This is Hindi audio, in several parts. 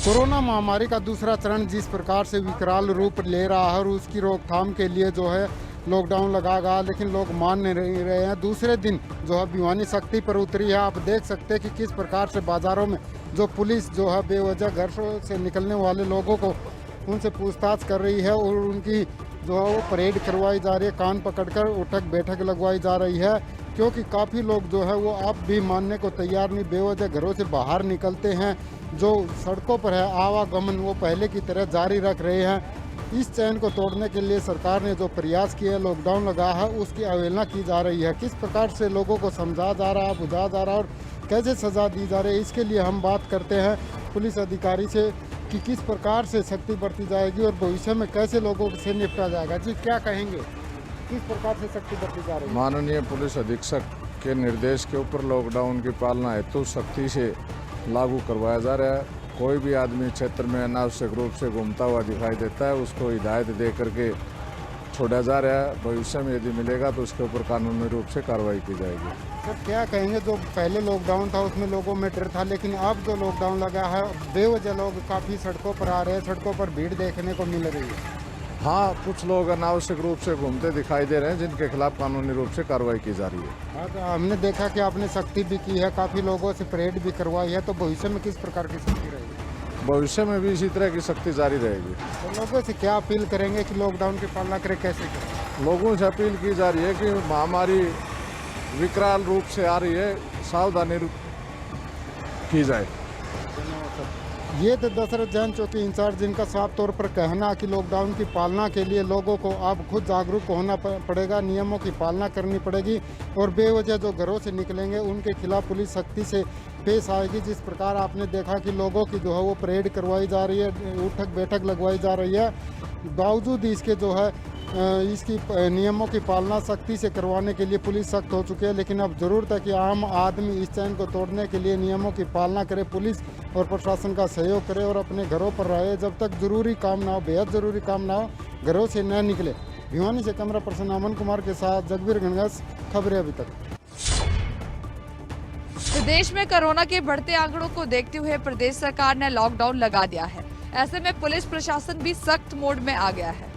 कोरोना महामारी का दूसरा चरण जिस प्रकार से विकराल रूप ले रहा है और उसकी रोकथाम के लिए जो है लॉकडाउन लगा गया, लेकिन लोग मान नहीं रहे हैं। दूसरे दिन जो है भिवानी सख्ती पर उतरी है। आप देख सकते हैं कि किस प्रकार से बाज़ारों में जो पुलिस जो है बेवजह घर से निकलने वाले लोगों को उनसे पूछताछ कर रही है और उनकी जो है वो परेड करवाई जा रही है, कान पकड़कर उठक बैठक लगवाई जा रही है, क्योंकि काफ़ी लोग जो है वो अब भी मानने को तैयार नहीं, बेवजह घरों से बाहर निकलते हैं। जो सड़कों पर है आवागमन वो पहले की तरह जारी रख रहे हैं। इस चैन को तोड़ने के लिए सरकार ने जो प्रयास किए, लॉकडाउन लगा है, उसकी अवहेलना की जा रही है। किस प्रकार से लोगों को समझाया जा रहा है, बुझाया जा रहा है और कैसे सज़ा दी जा रही है, इसके लिए हम बात करते हैं पुलिस अधिकारी से कि किस प्रकार से सख्ती बरती जाएगी और भविष्य में कैसे लोगों से निपटा जाएगा। जी क्या कहेंगे, किस प्रकार से सख्ती बरती जा रही है? माननीय पुलिस अधीक्षक के निर्देश के ऊपर लॉकडाउन की पालना हेतु सख्ती से लागू करवाया जा रहा है। कोई भी आदमी क्षेत्र में अनावश्यक रूप से घूमता हुआ दिखाई देता है, उसको हिदायत दे करके छोड़ा जा रहा है। भविष्य में यदि मिलेगा तो उसके ऊपर कानूनी रूप से कार्रवाई की जाएगी। सर क्या कहेंगे, जो पहले लॉकडाउन था उसमें लोगों में डर था, लेकिन अब जो लॉकडाउन लगा है बेवजह लोग काफ़ी सड़कों पर आ रहे हैं, सड़कों पर भीड़ देखने को मिल रही है। हाँ, कुछ लोग अनावश्यक रूप से घूमते दिखाई दे रहे हैं, जिनके खिलाफ कानूनी रूप से कार्रवाई की जा रही है। हाँ, तो हमने देखा कि आपने सख्ती भी की है, काफ़ी लोगों से परेड भी करवाई है, तो भविष्य में किस प्रकार की सख्ती रहेगी? भविष्य में भी इसी तरह की सख्ती जारी रहेगी। तो लोगों से क्या अपील करेंगे कि लॉकडाउन की पालना करें, कैसे करें? लोगों से अपील की जा रही है कि महामारी विकराल रूप से आ रही है, सावधानी की जाए। ये थे दशरथ जैन चौकी इंचार्ज, जिनका साफ तौर पर कहना है कि लॉकडाउन की पालना के लिए लोगों को अब खुद जागरूक होना पड़ेगा, नियमों की पालना करनी पड़ेगी और बेवजह जो घरों से निकलेंगे उनके खिलाफ पुलिस सख्ती से पेश आएगी। जिस प्रकार आपने देखा कि लोगों की जो है वो परेड करवाई जा रही है, उठक बैठक लगवाई जा रही है, बावजूद इसके जो है इसकी नियमों की पालना सख्ती से करवाने के लिए पुलिस सख्त हो चुकी है। लेकिन अब ज़रूरत है कि आम आदमी इस चैन को तोड़ने के लिए नियमों की पालना करे, पुलिस और प्रशासन का सहयोग करे और अपने घरों पर रहे। जब तक ज़रूरी काम ना हो, बेहद ज़रूरी काम ना हो, घरों से न निकले। भिवानी से कैमरा पर्सन अमन कुमार के साथ जगबीर गणगस, खबरें अभी तक। प्रदेश में कोरोना के बढ़ते आंकड़ों को देखते हुए प्रदेश सरकार ने लॉकडाउन लगा दिया है। ऐसे में पुलिस प्रशासन भी सख्त मोड में आ गया है।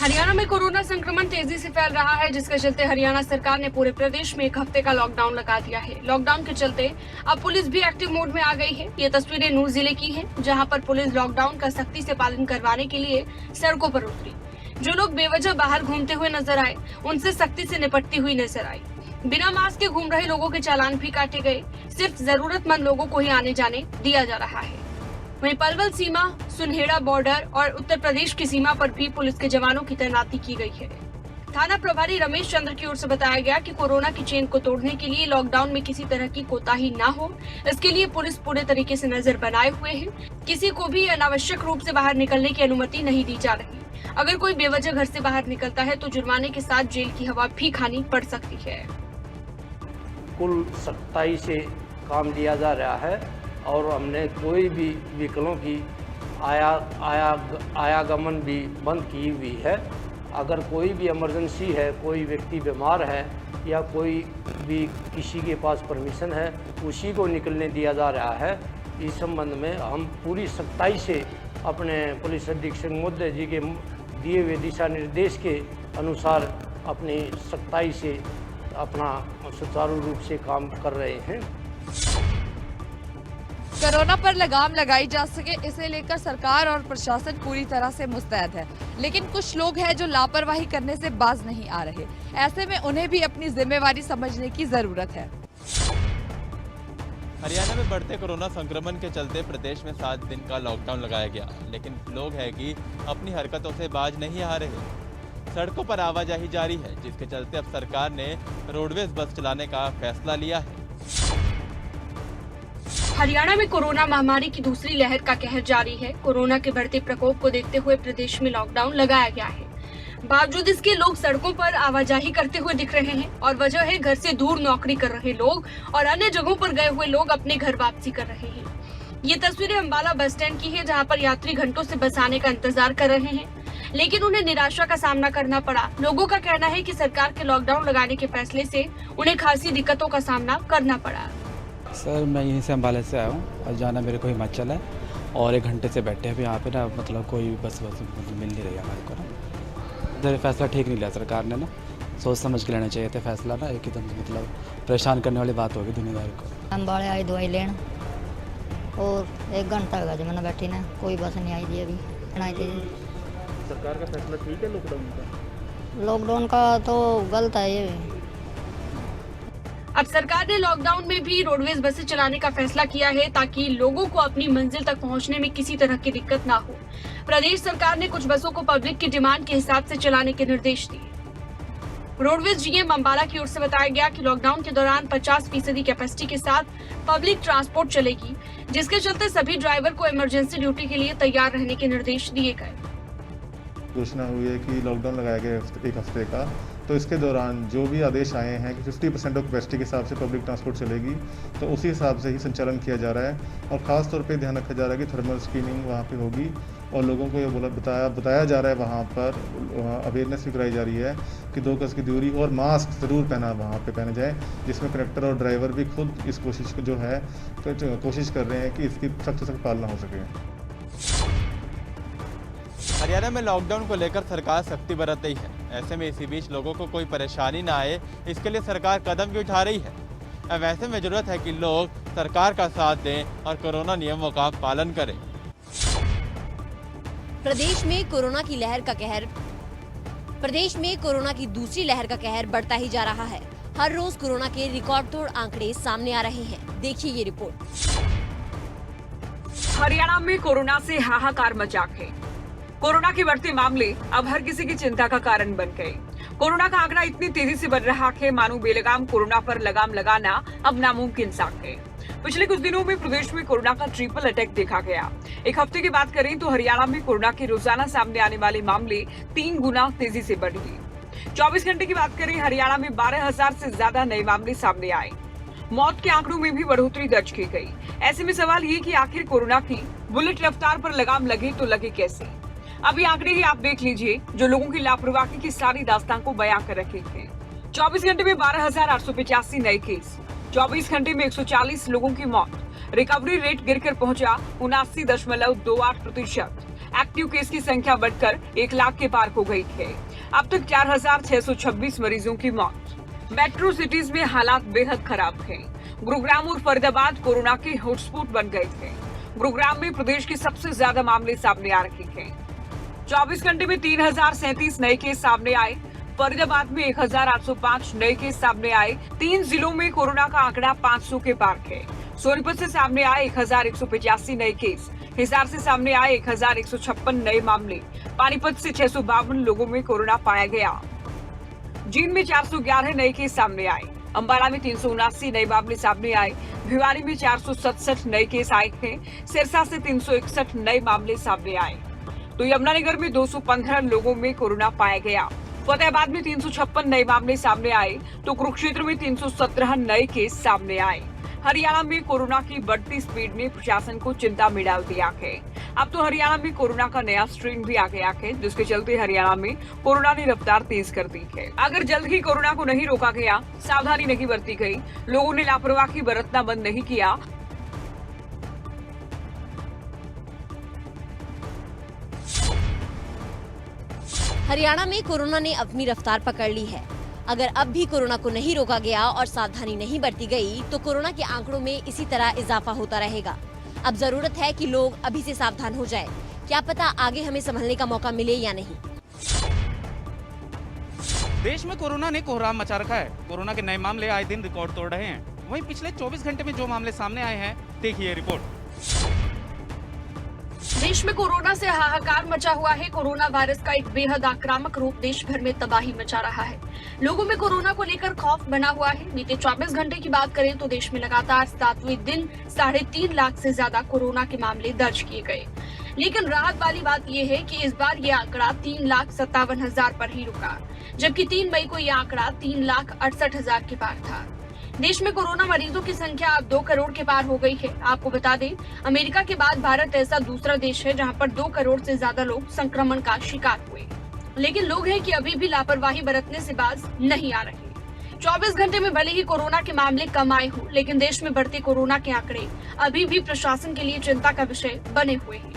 हरियाणा में कोरोना संक्रमण तेजी से फैल रहा है, जिसके चलते हरियाणा सरकार ने पूरे प्रदेश में 1 हफ्ते का लॉकडाउन लगा दिया है। लॉकडाउन के चलते अब पुलिस भी एक्टिव मोड में आ गई है। ये तस्वीरें नूर जिले की हैं, जहां पर पुलिस लॉकडाउन का सख्ती से पालन करवाने के लिए सड़कों पर उतरी। जो लोग बेवजह बाहर घूमते हुए नजर आए, उनसे सख्ती से निपटती हुई नजर आई। बिना मास्क के घूम रहे लोगों के चालान भी काटे गए। सिर्फ जरूरतमंद लोगों को ही आने जाने दिया जा रहा है। वहीं पलवल सीमा, सुनहेड़ा बॉर्डर और उत्तर प्रदेश की सीमा पर भी पुलिस के जवानों की तैनाती की गई है। थाना प्रभारी रमेश चंद्र की ओर से बताया गया कि कोरोना की चेन को तोड़ने के लिए लॉकडाउन में किसी तरह की कोताही न हो, इसके लिए पुलिस पूरे तरीके से नजर बनाए हुए है। किसी को भी अनावश्यक रूप से बाहर निकलने की अनुमति नहीं दी जा रही। अगर कोई बेवजह घर से बाहर निकलता है तो जुर्माने के साथ जेल की हवा भी खानी पड़ सकती है। कुल सख्ताई से काम लिया जा रहा है और हमने कोई भी व्हीकलों की आयागमन भी बंद की हुई है। अगर कोई भी इमरजेंसी है, कोई व्यक्ति बीमार है या कोई भी किसी के पास परमिशन है, उसी को निकलने दिया जा रहा है। इस संबंध में हम पूरी सख्ताई से अपने पुलिस अधीक्षक महोदय जी के दिए हुए दिशा निर्देश के अनुसार अपनी सख्ताई से अपना सुचारू रूप से काम कर रहे हैं। कोरोना पर लगाम लगाई जा सके, इसे लेकर सरकार और प्रशासन पूरी तरह से मुस्तैद है। लेकिन कुछ लोग हैं जो लापरवाही करने से बाज नहीं आ रहे। ऐसे में उन्हें भी अपनी जिम्मेवारी समझने की जरूरत है। हरियाणा में बढ़ते कोरोना संक्रमण के चलते प्रदेश में 7 दिन का लॉकडाउन लगाया गया, लेकिन लोग हैं कि अपनी हरकतों से बाज नहीं आ रहे। सड़कों पर आवाजाही जारी है, जिसके चलते अब सरकार ने रोडवेज बस चलाने का फैसला लिया है। हरियाणा में कोरोना महामारी की दूसरी लहर का कहर जारी है। कोरोना के बढ़ते प्रकोप को देखते हुए प्रदेश में लॉकडाउन लगाया गया है। बावजूद इसके लोग सड़कों पर आवाजाही करते हुए दिख रहे हैं और वजह है घर से दूर नौकरी कर रहे लोग और अन्य जगहों पर गए हुए लोग अपने घर वापसी कर रहे हैं। ये तस्वीरें अम्बाला बस स्टैंड की है, जहाँ पर यात्री घंटों से बस आने का इंतजार कर रहे हैं, लेकिन उन्हें निराशा का सामना करना पड़ा। लोगों का कहना है कि सरकार के लॉकडाउन लगाने के फैसले से उन्हें खासी दिक्कतों का सामना करना पड़ा। सर मैं यहीं से अम्बाला से आया हूँ और जाना मेरे को हिमाचल है और 1 घंटे से बैठे हैं अभी यहाँ पे ना, मतलब कोई बस मिल नहीं रही है हमारे को ना। इधर फैसला ठीक नहीं लिया सरकार ने ना, सोच समझ के लेना चाहिए था फैसला ना, एकदम मतलब परेशान करने वाली बात होगी दुनियादारी को। अम्बाले आई दवाई लेन और 1 घंटा होगा जब मैंने बैठी ना, कोई बस नहीं आई थी अभी आई थी। सरकार का फैसला ठीक है लॉकडाउन का? लॉकडाउन का तो गलत है ये। अब सरकार ने लॉकडाउन में भी रोडवेज बसें चलाने का फैसला किया है ताकि लोगों को अपनी मंजिल तक पहुंचने में किसी तरह की दिक्कत ना हो। प्रदेश सरकार ने कुछ बसों को पब्लिक की डिमांड के हिसाब से चलाने के निर्देश दिए। रोडवेज जीएम अम्बाला की ओर से बताया गया कि लॉकडाउन के दौरान 50% कैपेसिटी के साथ पब्लिक ट्रांसपोर्ट चलेगी, जिसके चलते सभी ड्राइवर को इमरजेंसी ड्यूटी के लिए तैयार रहने के निर्देश दिए गए। घोषणा हुई है कि लॉकडाउन लगाया गया 1 हफ्ते का, तो इसके दौरान जो भी आदेश आए हैं कि 50% ऑफ कैपेसिटी के हिसाब से पब्लिक ट्रांसपोर्ट चलेगी, तो उसी हिसाब से ही संचालन किया जा रहा है। और ख़ास तौर पे ध्यान रखा जा रहा है कि थर्मल स्क्रीनिंग वहाँ पे होगी और लोगों को ये बताया जा रहा है, वहाँ पर अवेयरनेस भी कराई जा रही है कि 2 गज की दूरी और मास्क ज़रूर वहाँ पे पहना जाए, जिसमें कंडक्टर और ड्राइवर भी खुद इस कोशिश जो है कोशिश कर रहे हैं कि इसकी सख्त से सख्त पालना हो सके। हरियाणा में लॉकडाउन को लेकर सरकार सख्ती बरत रही है। ऐसे में इसी बीच लोगों को कोई परेशानी ना आए, इसके लिए सरकार कदम भी उठा रही है। अब ऐसे में जरूरत है कि लोग सरकार का साथ दें और कोरोना नियमों का पालन करें। प्रदेश में कोरोना की दूसरी लहर का कहर बढ़ता ही जा रहा है। हर रोज कोरोना के रिकॉर्ड तोड़ आंकड़े सामने आ रहे हैं। देखिए ये रिपोर्ट। हरियाणा में कोरोना से हाहाकार मचा है। कोरोना के बढ़ते मामले अब हर किसी की चिंता का कारण बन गए। कोरोना का आंकड़ा इतनी तेजी से बढ़ रहा है मानो बेलगाम कोरोना पर लगाम लगाना अब नामुमकिन सा है। पिछले कुछ दिनों में प्रदेश में कोरोना का ट्रिपल अटैक देखा गया। 1 हफ्ते की बात करें तो हरियाणा में कोरोना के रोजाना सामने आने वाले मामले 3 गुना तेजी से बढ़ गए। 24 घंटे की बात करें हरियाणा में 12,000 से ज्यादा नए मामले सामने आए। मौत के आंकड़ों में भी बढ़ोतरी दर्ज की गई। ऐसे में सवाल ये कि आखिर कोरोना की बुलेट रफ्तार पर लगाम लगे तो लगे कैसे। अभी आंकड़े ही आप देख लीजिए जो लोगों की लापरवाही की सारी दास्तान को बयां कर रखे थे। 24 घंटे में 12,885 नए केस, 24 घंटे में 140 लोगों की मौत। रिकवरी रेट गिरकर पहुंचा 79.28%। एक्टिव केस की संख्या बढ़कर 1 लाख के पार हो गई है। अब तक 4,626 मरीजों की मौत। मेट्रो सिटीज में हालात बेहद खराब हैं। गुरुग्राम और फरीदाबाद कोरोना के हॉटस्पॉट बन गए थे। गुरुग्राम में प्रदेश के सबसे ज्यादा मामले सामने आ रहे हैं। 24 घंटे में 3,037 नए केस सामने आए। फरीदाबाद में 1,805 नए केस सामने आए। 3 जिलों में कोरोना का आंकड़ा 500 के पार है। सोनीपत से सामने आए 1,185 नए केस। हिसार से सामने आए 1,156 नए मामले। पानीपत से 652 लोगों में कोरोना पाया गया। जींद में 411 नए केस सामने आए। अम्बाला में 379 नए मामले सामने आए। भिवानी में 467 नए केस आए हैं। सिरसा से 361 नए मामले सामने आए। तो यमुनानगर में 215 लोगों में कोरोना पाया गया। फतेहाबाद में 356 नए मामले सामने आए तो कुरुक्षेत्र में 317 नए केस सामने आए। हरियाणा में कोरोना की बढ़ती स्पीड ने प्रशासन को चिंता में डाल दिया है। अब तो हरियाणा में कोरोना का नया स्ट्रेन भी आ गया है, जिसके चलते हरियाणा में कोरोना ने रफ्तार तेज कर दी है। अगर जल्द ही कोरोना को नहीं रोका गया, सावधानी नहीं बरती गई, लोगों ने लापरवाही बरतना बंद नहीं किया, हरियाणा में कोरोना ने अपनी रफ्तार पकड़ ली है। अगर अब भी कोरोना को नहीं रोका गया और सावधानी नहीं बरती गई तो कोरोना के आंकड़ों में इसी तरह इजाफा होता रहेगा। अब जरूरत है कि लोग अभी से सावधान हो जाएं। क्या पता आगे हमें संभलने का मौका मिले या नहीं। देश में कोरोना ने कोहराम मचा रखा है। कोरोना के नए मामले आए दिन रिकॉर्ड तोड़ रहे हैं। वहीं पिछले 24 घंटे में जो मामले सामने आए हैं, देखिए रिपोर्ट। देश में कोरोना से हाहाकार मचा हुआ है। कोरोना वायरस का एक बेहद आक्रामक रूप देश भर में तबाही मचा रहा है। लोगों में कोरोना को लेकर खौफ बना हुआ है। बीते 24 घंटे की बात करें तो देश में लगातार 7वें दिन 3.5 लाख से ज्यादा कोरोना के मामले दर्ज किए गए। लेकिन राहत वाली बात यह है कि इस बार ये आंकड़ा 3,57,000 पर ही रुका, जबकि 3 मई को यह आंकड़ा 3,68,000 के पार था। देश में कोरोना मरीजों की संख्या अब 2 करोड़ के पार हो गई है। आपको बता दें, अमेरिका के बाद भारत ऐसा दूसरा देश है जहां पर 2 करोड़ से ज्यादा लोग संक्रमण का शिकार हुए। लेकिन लोग हैं कि अभी भी लापरवाही बरतने से बाज नहीं आ रहे। 24 घंटे में भले ही कोरोना के मामले कम आए हो, लेकिन देश में बढ़ते कोरोना के आंकड़े अभी भी प्रशासन के लिए चिंता का विषय बने हुए हैं।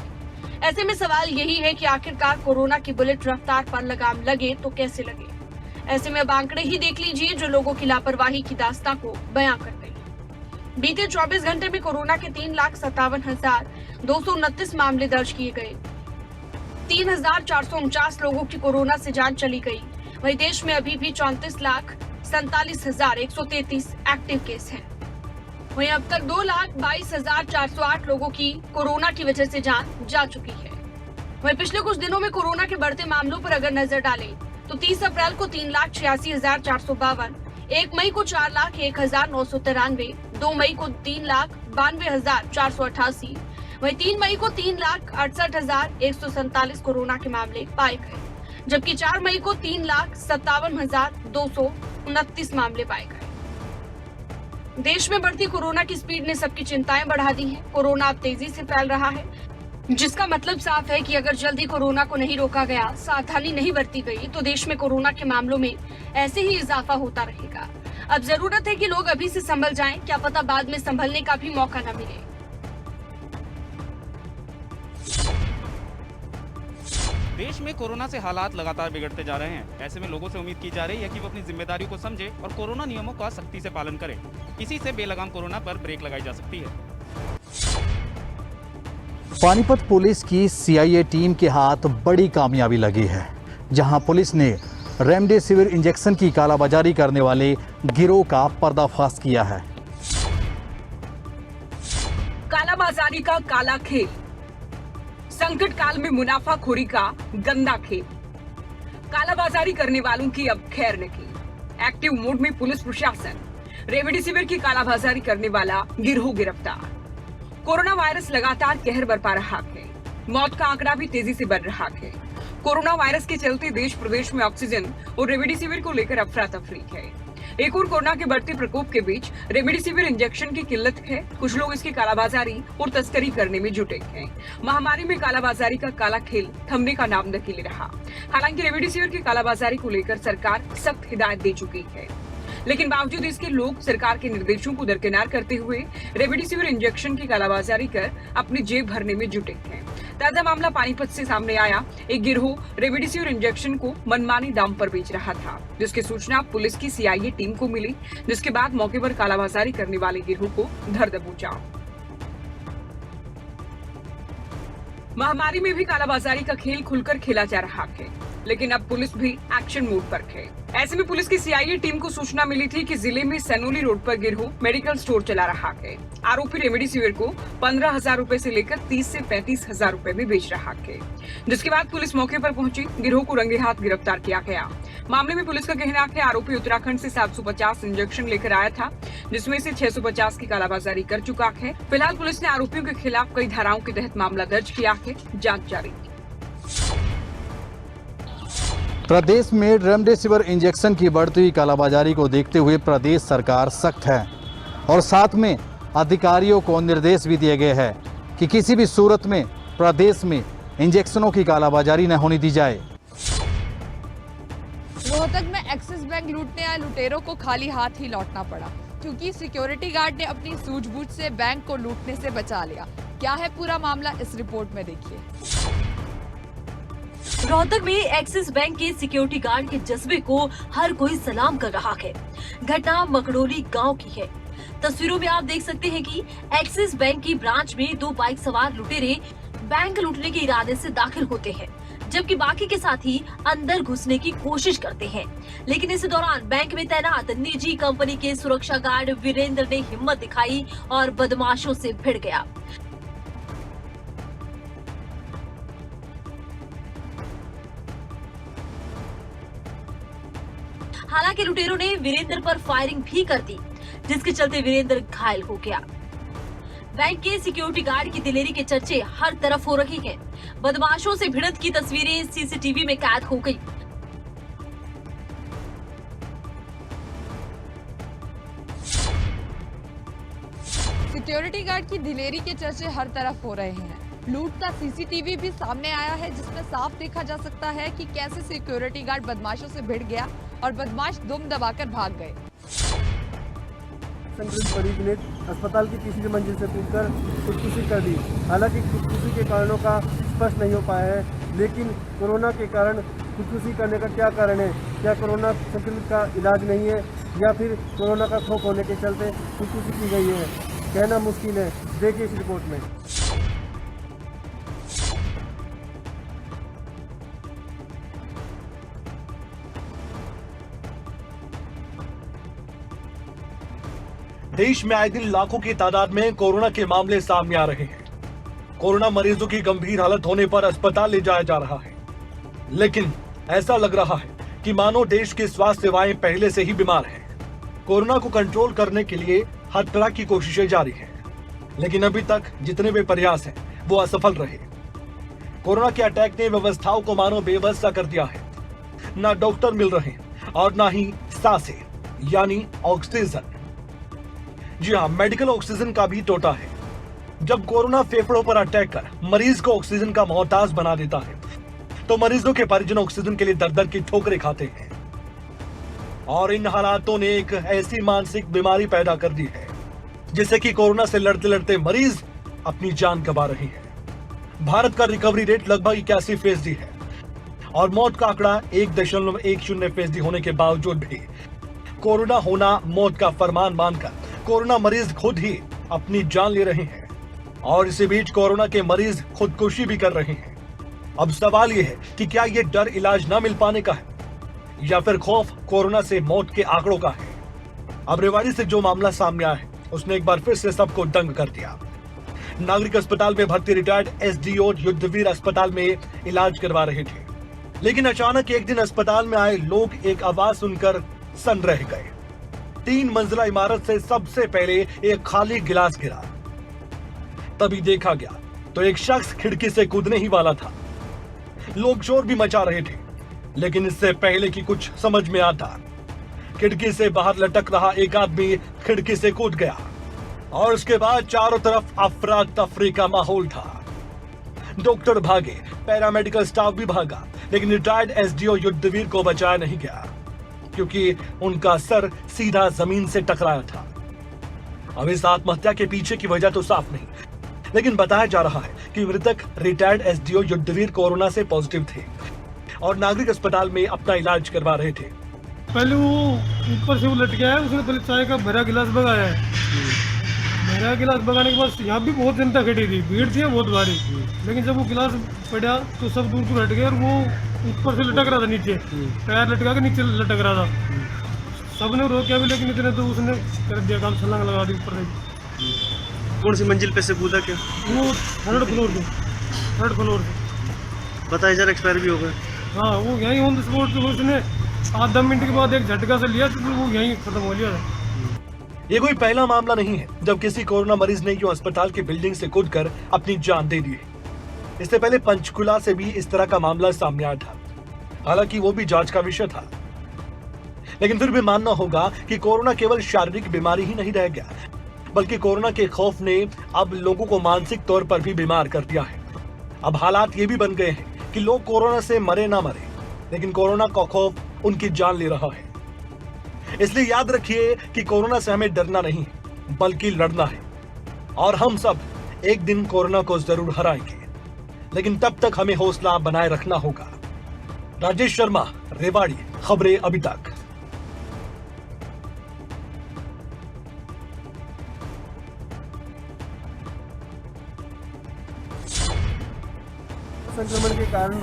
ऐसे में सवाल यही है कि आखिरकार कोरोना की बुलेट रफ्तार पर लगाम लगे तो कैसे लगे। ऐसे में अब आंकड़े ही देख लीजिए जो लोगों की लापरवाही की दास्तां को बयां करते हैं। बीते 24 घंटे में कोरोना के 3,57,229 मामले दर्ज किए गए। 3,449 लोगों की कोरोना से जान चली गई। वहीं देश में अभी भी 34,47,133 एक्टिव केस हैं। वहीं अब तक 2,22,408 लोगों की कोरोना की वजह से जान जा चुकी है। वहीं पिछले कुछ दिनों में कोरोना के बढ़ते मामलों पर अगर नजर डालें तो 30 अप्रैल को 3,86,452, 1 मई को 4,01,993, 2 मई को 3,92,488, वहीं 3 मई को 3,68,147 कोरोना के मामले पाए गए, जबकि 4 मई को 3,57,229 मामले पाए गए। देश में बढ़ती कोरोना की स्पीड ने सबकी चिंताएं बढ़ा दी हैं। कोरोना अब तेजी से फैल रहा है, जिसका मतलब साफ है कि अगर जल्दी कोरोना को नहीं रोका गया, सावधानी नहीं बरती गई, तो देश में कोरोना के मामलों में ऐसे ही इजाफा होता रहेगा। अब जरूरत है कि लोग अभी से संभल जाएं, क्या पता बाद में संभलने का भी मौका न मिले। देश में कोरोना से हालात लगातार बिगड़ते जा रहे हैं। ऐसे में लोगों से उम्मीद की जा रही है कि वो अपनी जिम्मेदारियों को समझे और कोरोना नियमों का सख्ती से पालन करें। इसी से बेलगाम कोरोना पर ब्रेक लगाई जा सकती है। पानीपत पुलिस की सीआईए टीम के हाथ बड़ी कामयाबी लगी है, जहां पुलिस ने रेमडेसिविर इंजेक्शन की कालाबाजारी करने वाले गिरोह का पर्दाफाश किया है। कालाबाजारी का काला खेल, संकट काल में मुनाफाखोरी का गंदा खेल। कालाबाजारी करने वालों की अब खैर नहीं। एक्टिव मोड में पुलिस प्रशासन। रेमडेसिविर की कालाबाजारी करने वाला गिरोह गिरफ्तार। कोरोना वायरस लगातार कहर बरपा रहा है। मौत का आंकड़ा भी तेजी से बढ़ रहा है। कोरोना वायरस के चलते देश प्रदेश में ऑक्सीजन और रेमडेसिविर को लेकर अफरा तफरी है। एक और कोरोना के बढ़ते प्रकोप के बीच रेमडेसिविर इंजेक्शन की किल्लत है। कुछ लोग इसकी कालाबाजारी और तस्करी करने में जुटे हैं। महामारी में कालाबाजारी का काला खेल थमने का नाम नहीं ले रहा। हालांकि रेमडेसिविर की कालाबाजारी को लेकर सरकार सख्त हिदायत दे चुकी है, लेकिन बावजूद इसके लोग सरकार के निर्देशों को दरकिनार करते हुए रेमडेसिविर इंजेक्शन की कालाबाजारी कर अपनी जेब भरने में जुटे हैं। ताजा मामला पानीपत से सामने आया। एक गिरोह रेमडेसिविर इंजेक्शन को मनमानी दाम पर बेच रहा था, जिसकी सूचना पुलिस की सीआईए टीम को मिली, जिसके बाद मौके पर कालाबाजारी करने वाले गिरोह को धर दबोचा। महामारी में भी कालाबाजारी का खेल खुलकर खेला जा रहा है, लेकिन अब पुलिस भी एक्शन मोड पर है। ऐसे में पुलिस की सीआईए टीम को सूचना मिली थी कि जिले में सैनोली रोड पर गिरोह मेडिकल स्टोर चला रहा है। आरोपी रेमडेसिविर को 15,000 रूपए से लेकर 30 से 35,000 रूपए में बेच रहा है, जिसके बाद पुलिस मौके पर पहुंची। गिरोह को रंगे हाथ गिरफ्तार किया गया। मामले में पुलिस का कहना है आरोपी उत्तराखंड से 750 इंजेक्शन लेकर आया था, जिसमें से 650 की कालाबाजारी कर चुका है। फिलहाल पुलिस ने आरोपियों के खिलाफ कई धाराओं के तहत मामला दर्ज किया है। जाँच जारी। प्रदेश में रेमडेसिविर इंजेक्शन की बढ़ती हुई कालाबाजारी को देखते हुए प्रदेश सरकार सख्त है और साथ में अधिकारियों को निर्देश भी दिए गए हैं कि किसी भी सूरत में प्रदेश में इंजेक्शनों की कालाबाजारी न होने दी जाए। रोहतक में एक्सिस बैंक लूटने आए लुटेरों को खाली हाथ ही लौटना पड़ा, क्योंकि सिक्योरिटी गार्ड ने अपनी सूझबूझ से बैंक को लूटने से बचा लिया। क्या है पूरा मामला, इस रिपोर्ट में देखिए। रोहतक में एक्सिस बैंक के सिक्योरिटी गार्ड के जज्बे को हर कोई सलाम कर रहा है। घटना मकड़ोली गांव की है। तस्वीरों में आप देख सकते हैं कि एक्सिस बैंक की ब्रांच में 2 बाइक सवार लुटेरे बैंक लूटने के इरादे से दाखिल होते हैं, जबकि बाकी के साथी अंदर घुसने की कोशिश करते हैं। लेकिन इस दौरान बैंक में तैनात निजी कंपनी के सुरक्षा गार्ड वीरेंद्र ने हिम्मत दिखाई और बदमाशों से भिड़ गया। हालांकि लुटेरों ने वीरेंद्र पर फायरिंग भी कर दी, जिसके चलते वीरेंद्र घायल हो गया। बैंक के सिक्योरिटी गार्ड की दिलेरी के चर्चे हर तरफ हो रही हैं। बदमाशों से भिड़ंत की तस्वीरें सीसीटीवी में कैद हो गई। सिक्योरिटी गार्ड की दिलेरी के चर्चे हर तरफ हो रहे हैं। लूट का सीसीटीवी भी सामने आया है, जिसमें साफ देखा जा सकता है कि कैसे सिक्योरिटी गार्ड बदमाशों से भिड़ गया और बदमाश दुम दबाकर भाग गए। संक्रमित मरीज ने अस्पताल की तीसरी मंजिल से कूदकर खुदकुशी कर ली। हालांकि खुदकुशी के कारणों का स्पष्ट नहीं हो पाया है, लेकिन कोरोना के कारण खुदकुशी करने का क्या कारण है? क्या कोरोना संक्रमित का इलाज नहीं है या फिर कोरोना का खौफ होने के चलते खुदकुशी की गई है? कहना मुश्किल है। देखिए इस रिपोर्ट में। देश में आए दिन लाखों की तादाद में कोरोना के मामले सामने आ रहे हैं। कोरोना मरीजों की गंभीर हालत होने पर अस्पताल ले जाया जा रहा है, लेकिन ऐसा लग रहा है कि मानो देश की स्वास्थ्य सेवाएं पहले से ही बीमार हैं। कोरोना को कंट्रोल करने के लिए हर तरह की कोशिशें जारी हैं, लेकिन अभी तक जितने भी प्रयास हैं वो असफल रहे। कोरोना के अटैक ने व्यवस्थाओं को मानो बेबस सा कर दिया है। ना डॉक्टर मिल रहे और ना ही सांसें यानी ऑक्सीजन। जी हाँ, मेडिकल ऑक्सीजन का भी टोटा है। जब कोरोना फेफड़ों पर अटैक कर मरीज को ऑक्सीजन का मोहताज बना देता है, तो मरीजों के परिजन ऑक्सीजन के लिए दर दर की ठोकरें खाते हैं। और इन हालातों ने एक ऐसी मानसिक बीमारी पैदा कर दी है जिससे कि कोरोना से लड़ते लड़ते मरीज अपनी जान गंवा रहे हैं। भारत का रिकवरी रेट लगभग 81% है और मौत का आंकड़ा 1.10% होने के बावजूद भी कोरोना होना मौत का फरमान मानकर कोरोना मरीज खुद ही अपनी जान ले रहे हैं और इसी बीच कोरोना के मरीज खुदकुशी भी कर रहे हैं। अब सवाल यह है कि क्या यह डर इलाज न मिल पाने का है या फिर खौफ कोरोना से मौत के आंकड़ों का है? अब रेवाड़ी से जो मामला सामने आया है उसने एक बार फिर से सबको दंग कर दिया। नागरिक अस्पताल में भर्ती रिटायर्ड एसडीओ युद्धवीर अस्पताल में इलाज करवा रहे थे, लेकिन अचानक एक दिन अस्पताल में आए लोग एक आवाज सुनकर सन्न रह गए। 3 मंजिला इमारत से सबसे पहले एक खाली गिलास गिरा। तभी देखा गया तो एक शख्स खिड़की से कूदने ही वाला था। लोग शोर भी मचा रहे थे, लेकिन इससे पहले कि कुछ समझ में आता, खिड़की से बाहर लटक रहा एक आदमी खिड़की से कूद गया और उसके बाद चारों तरफ अफरा तफरी का माहौल था। डॉक्टर भागे, पैरामेडिकल स्टाफ भी भागा, लेकिन रिटायर्ड एसडीओ युद्धवीर को बचाया नहीं गया क्योंकि उनका सर सीधा जमीन से टकराया था। अब इस आत्महत्या के पीछे की वजह तो साफ नहीं, लेकिन बताया जा रहा है कि मृतक रिटायर्ड एसडीओ युद्धवीर कोरोना से पॉजिटिव थे और नागरिक अस्पताल में अपना इलाज करवा रहे थे। पहले वो ऊपर से वो लट गया है, उसने पहले चाय का भरा गिलास भगाया है। भरा गिलास भगाने के बाद यहाँ भी बहुत जनता खड़ी थी, भीड़ थी बहुत भारी, लेकिन जब वो गिलास पड़ा तो सब दूर दूर हट गए और वो ऊपर से लटक रहा था नीचे, पैर लटका के नीचे लटक रहा था। सबने रोका भी, लेकिन इतने तो उसने कर दिया काम, छलांग लगा दी ऊपर से। कौन सी मंजिल पे से कूदा? क्या वो 3rd फ्लोर से। बताया जरा एक्सपायर भी हो गया। हाँ, वो यहीं ऑन द स्पॉट उसने आधा मिनट के बाद एक झटका से लिया तो वो यहीं खत्म हो गया था। ये कोई पहला मामला नहीं है जब किसी कोरोना मरीज ने यूं अस्पताल की बिल्डिंग से कूदकर अपनी जान दे दी। इससे पहले पंचकुला से भी इस तरह का मामला सामने आया था, हालांकि वो भी जांच का विषय था। लेकिन फिर भी मानना होगा कि कोरोना केवल शारीरिक बीमारी ही नहीं रह गया, बल्कि कोरोना के खौफ ने अब लोगों को मानसिक तौर पर भी बीमार कर दिया है। अब हालात ये भी बन गए हैं कि लोग कोरोना से मरे ना मरे, लेकिन कोरोना का खौफ उनकी जान ले रहा है। इसलिए याद रखिए कि कोरोना से हमें डरना नहीं बल्कि लड़ना है और हम सब एक दिन कोरोना को जरूर हराएंगे, लेकिन तब तक हमें हौसला बनाए रखना होगा। राजेश शर्मा, रेवाड़ी, खबरें अभी तक। संक्रमण के कारण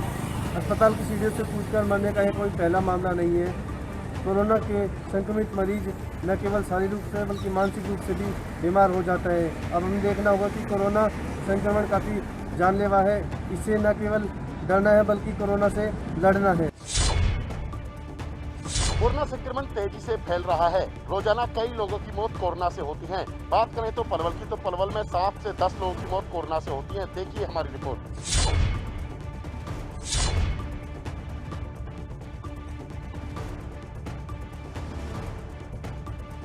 अस्पताल की सीढ़ियों से कूदकर मरने का यह कोई पहला मामला नहीं है। कोरोना के संक्रमित मरीज न केवल शारीरिक रूप से बल्कि मानसिक रूप से भी बीमार हो जाता है। अब हमें देखना होगा कि कोरोना संक्रमण काफ़ी जानलेवा है, इससे न केवल डरना है बल्कि कोरोना से लड़ना है। कोरोना संक्रमण तेजी से फैल रहा है। रोजाना कई लोगों की मौत कोरोना से होती है। बात करें तो पलवल की, तो पलवल में 7 से 10 लोगों की मौत कोरोना से होती है। देखिए हमारी रिपोर्ट।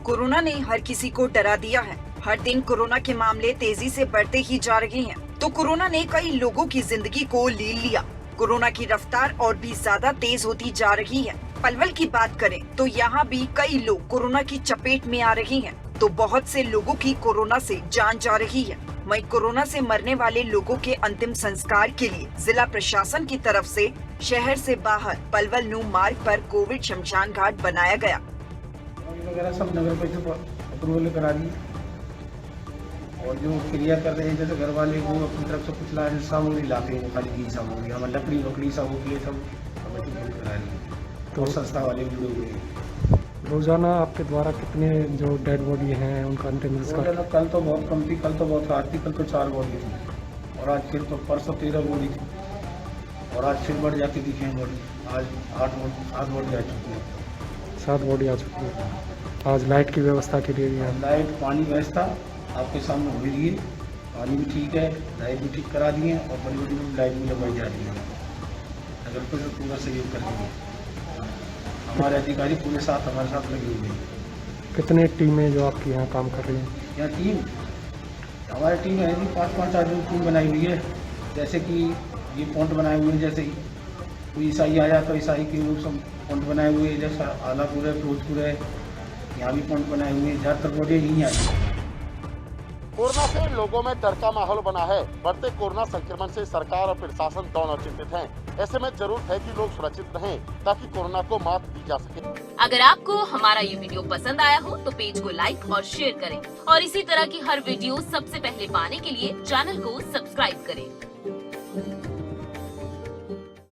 कोरोना ने हर किसी को डरा दिया है। हर दिन कोरोना के मामले तेजी से बढ़ते ही जा रहे हैं, तो कोरोना ने कई लोगों की जिंदगी को ले लिया। कोरोना की रफ्तार और भी ज्यादा तेज होती जा रही है। पलवल की बात करें तो यहाँ भी कई लोग कोरोना की चपेट में आ रहे हैं। तो बहुत से लोगों की कोरोना से जान जा रही है। वहीं कोरोना से मरने वाले लोगों के अंतिम संस्कार के लिए जिला प्रशासन की तरफ से शहर से बाहर पलवल न्यू मार्ग पर कोविड शमशान घाट बनाया गया। वगैरह सब नगर परिषद अप्रूवल करा दी और जो क्रिया कर रहे हैं जैसे घर वाले वो अपनी तरफ से कुछ सामग्री लाते हैं, खाली की सामग्री हमारे लकड़ी वकड़ी सामग्री सब करा दी। तो संस्था वाले भी जुड़े हुए हैं। रोजाना आपके द्वारा कितने जो डेड बॉडी हैं उनका अंतिम संस्कार? कल तो बहुत कम थी, कल तो बहुत रात थी, कल तो 4 बॉडी थी और आज फिर तो परसों 13 बॉडी थी और आज फिर बढ़ जाती दिखे बॉडी। आज 7 बॉडी आ चुकी है। 7 बॉडी आ चुकी है। आज लाइट की व्यवस्था के लिए भी लाइट पानी व्यवस्था आपके सामने हो रही है, पानी भी ठीक है, लाइट भी ठीक करा दी है और बड़ी बड़ी लाइट भी लगवाई जा रही है। नगर परिषद पूरा सहयोग कर रही है, हमारे अधिकारी पूरे साथ हमारे साथ लगे हुए हैं। कितने टीमें जो आपकी यहाँ काम कर रही हैं? यहाँ टीम हमारी टीम है जी 5-5 आदमी टीम बनाई हुई है। जैसे कि ये पॉइंट बनाए हुए हैं, जैसे कोई ईसाई आया तो ईसाई के लोग सब पॉइंट बनाए हुए हैं, जैसा आलापुर है, फिरोजपुर है, यहाँ भी पॉइंट बनाए हुए हैं। ज़्यादातर बॉडी यहीं आई। कोरोना से लोगों में डर का माहौल बना है। बढ़ते कोरोना संक्रमण से सरकार और प्रशासन दोनों चिंतित हैं। ऐसे में जरूरत है कि लोग सुरक्षित रहें ताकि कोरोना को मात दी जा सके। अगर आपको हमारा ये वीडियो पसंद आया हो तो पेज को लाइक और शेयर करें और इसी तरह की हर वीडियो सबसे पहले पाने के लिए चैनल को सब्सक्राइब करें।